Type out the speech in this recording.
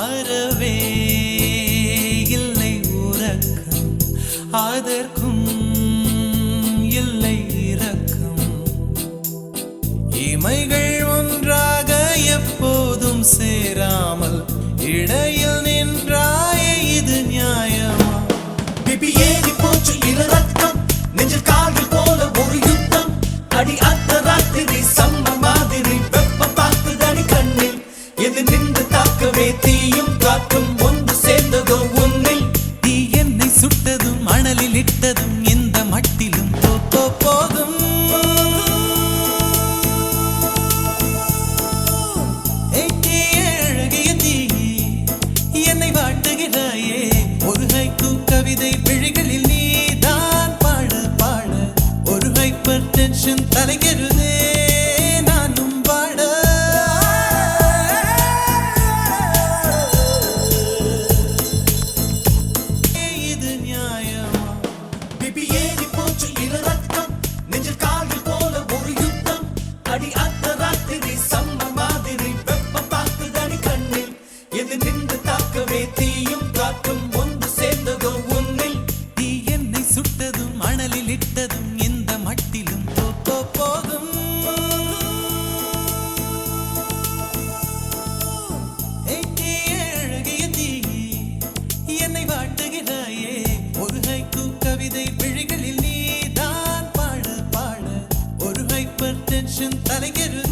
அறவே இல்லை உறக்கம், அதற்கும் இல்லை இரக்கம். இமைகள் ஒன்றாக எப்போதும் சேராமல் இடையில் நின்றாயே, இது நியாயமா? பிபி ஏறி போச்சு இளரத்தம், நெஞ்சில் கால்கள் போல ஒரு யுத்தம். அடி அந்த ராத்திரி சம்ம மாதிரி வெப்பம் பார்த்துதடி கண்ணில். எது நின்று தாக்கவே தீயும் காற்றும் ஒன்று சேர்ந்ததோ உன்னில். தீ என்னை சுட்டதும் மணலில் இட்டதும் இந்த மட்டிலும் போதும். அழகிய தீ என்னை வாட்டுகிறாயே, ஒரு ஹைக்கூ கவிதை விழிகளில் நீதான் பாட பாட ஒரு ஹைப்பர் டென்ஷன் தலைகிறதே நானும் பாட. இது நியாயமா? பிபி ஏறி போச்சு இளரத்தம், நெஞ்சில் கால்கள் போல ஒரு யுத்தம். அடி அந்த ராத்திரி சம்ம மாதிரி வெப்பம் பார்த்துதடி கண்ணில். எது நின்று தாக்கவே தீயும் காற்றும் ஒன்று சேர்ந்ததோ உன்னில். தீ என்னை சுட்டதும் மணலில் இட்டதும் இந்த மட்டிலும் போதும். அழகிய தீ என்னை வாட்டுகிறாயே, ஒரு ஹைக்கூ கவிதை விழிகளில் நீதான் பாட பாட ஒரு ஹைப்பர் டென்ஷன் தலைகிறது.